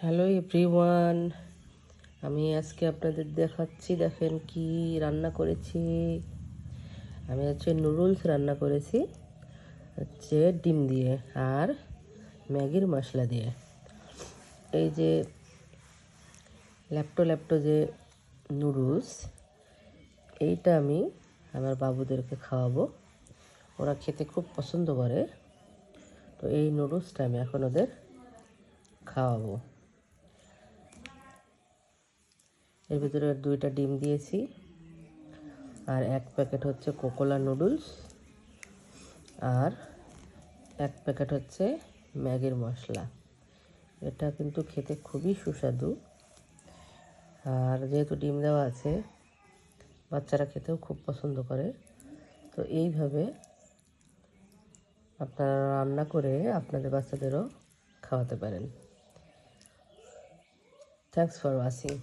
Hello everyone, আমি আজকে আপনাদের দেখাচ্ছি। দেখেন কি রান্না করেছি। আমি নুডলস রান্না করেছি ডিম দিয়ে আর ম্যাগির মশলা দিয়ে। এই যে ল্যাপটো ল্যাপটো যে নুডলস, এইটা আমি আমার বাবুদেরকে খাওয়াবো। ওরা খেতে খুব পছন্দ করে, তো এই নুডলসটা আমি এখন ওদের খাওয়াবো। এর ভিতরে 2টা ডিম দিয়েছি আর 1 প্যাকেট হচ্ছে কোকোলা নুডলস আর 1 প্যাকেট হচ্ছে ম্যাগির মশলা। এটা কিন্তু খেতে খুবই সুস্বাদু, আর যেহেতু ডিম দেওয়া আছে বাচ্চারা খেতেও খুব পছন্দ করে। তো এইভাবে আপনারা রান্না করে আপনাদের বাচ্চাদেরও খাওয়াতে পারেন। Thanks for watching.